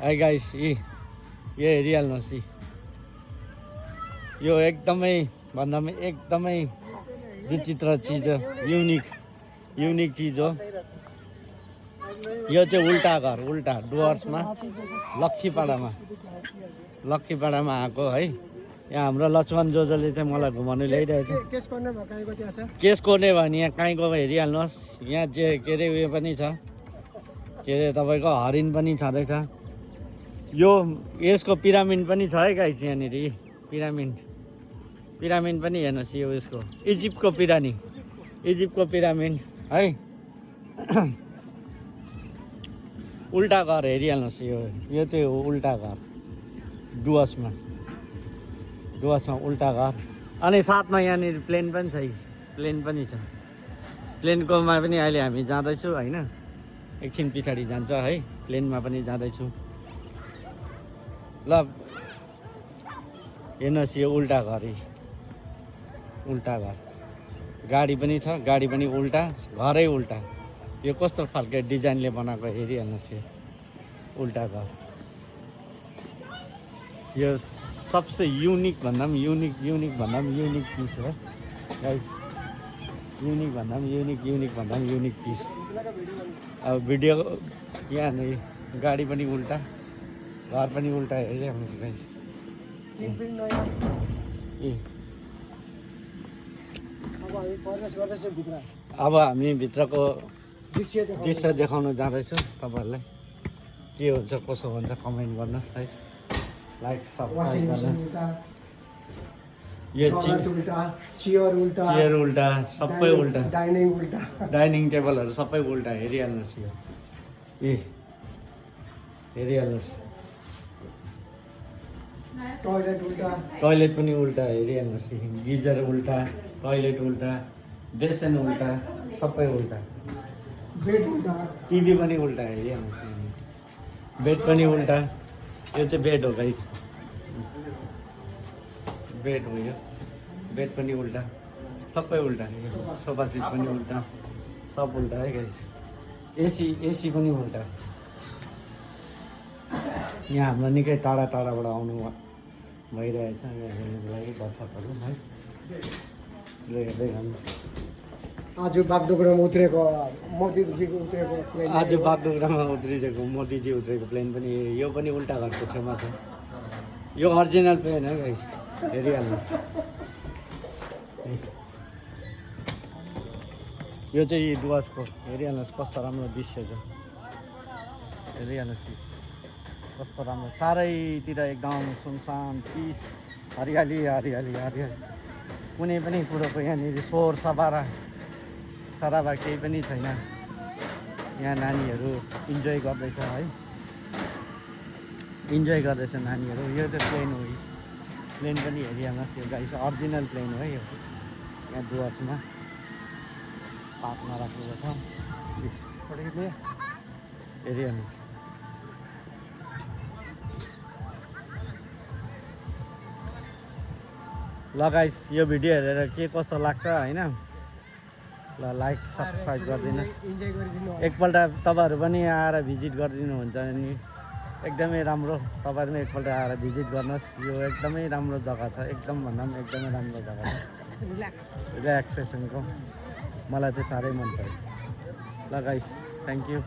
है गाइस यो हेरिहाल्नुहोस् यो एकदमै भन्दा पनि एकदमै विचित्र चिज हो युनिक चिज हो यो चाहिँ उल्टा घर उल्टा डुवर्समा लक्खीपाडामा आएको है यहाँ हाम्रो लक्ष्मण जोजोले चाहिँ मलाई घुमाउनु ल्याइरहेको छ केस कोर्ने भने यहाँ काहीँको हेरिहाल्नुहोस् यहाँ चाहिँ के अरे उयो पनि छ के अरे तपाईँको हरिण पनि छँदैछ यो यसको पिरामिड पनि छ है गाइस यहाँनिर पिरामिड पनि हेर्नुहोस् यो यसको इजिप्टको पिरामिड है उल्टा घर हेरिहाल्नुहोस् यो चाहिँ हो उल्टा घर डुवर्समा उल्टा घर अनि साथमा यहाँनिर प्लेन पनि छ प्लेनकोमा पनि अहिले हामी जाँदैछौँ होइन एकछिन पछाडि जान्छ है प्लेनमा पनि जाँदैछु ल हेर्नुहोस् यो उल्टा घर गाडी पनि छ गाडी पनि उल्टा घरै उल्टा यो कस्तो खालको डिजाइनले बनाएको हेरिहाल्नुहोस् यो उल्टा घर यो सबसे युनिक भन्दा पनि युनिक पिस हो गाइस युनिक भन्दा पनि युनिक पिस अब भिडियो यहाँ गाडी पनि उल्टा घर पनि उल्टा हेरिहाल्नुहोस् गाइस अब हामी भित्रको दृश्य देखाउन जाँदैछौँ तपाईँहरूलाई के हुन्छ कसो हुन्छ कमेन्ट गर्नुहोस् है लाइक सब्सक्राइब गर्नुहोस् यो चेयर उल्टा सबै उल्टा डाइनिङ टेबलहरू सबै उल्टा हेरिहाल्नुहोस् यो हेरिहाल्नुहोस् टोइलेट पनि उल्टा हेरिहाल्नुहोस् गिजर उल्टा टोइलेट उल्टा बेसन उल्टा सबै उल्टा टिभी पनि उल्टा हेरिहाल्नुहोस् बेड पनि उल्टा यो चाहिँ बेड हो गाइस बेड हो यो बेड पनि उल्टा सबै उल्टा सोफा सिट पनि उल्टा सब उल्टा है गाइस एसी पनि उल्टा यहाँ हाम्रो निकै टाढाबाट आउनु भइरहेछ यहाँ हेर्नुको लागि दर्शकहरू है हेर्दै जानुहोस् आज बागडोग्रामा उत्रेको मोदीजी उत्रेको प्लेन पनि यो पनि उल्टा घरको छेउमा छ यो अरिजिनल प्लेन है गाइस हेरिहाल्नुहोस् यो चाहिँ डुवर्सको हेरिहाल्नुहोस् कस्तो राम्रो दृश्य छ हेरिहाल्नुहोस् कस्तो राम्रो चारैतिर एकदम सुनसान पिस हरियाली कुनै पनि कुरोको यहाँनिर शोर सराबा केही पनि छैन यहाँ नानीहरू इन्जोय गर्दैछ है नानीहरू यो चाहिँ प्लेन हो प्लेन पनि हेरिहाल्नुहोस् यो गाइस अरिजिनल प्लेन हो है यो यहाँ डुवर्समा पार्कमा राखेको छ हेरिहाल्नुहोस् ल गाइस यो भिडियो हेरेर के कस्तो लाग्छ होइन ल लाइक सब्सक्राइब गरिदिनुहोस् एकपल्ट तपाईँहरू पनि आएर भिजिट गरिदिनुहुन्छ नि एकदमै राम्रो तपाईँहरू पनि एकपल्ट आएर भिजिट गर्नुहोस् यो एकदमै राम्रो जग्गा छ एकदमै राम्रो जग्गा छ रिल्याक्सेसनको मलाई चाहिँ साह्रै मन पर्यो ल गाइस थ्याङ्क यू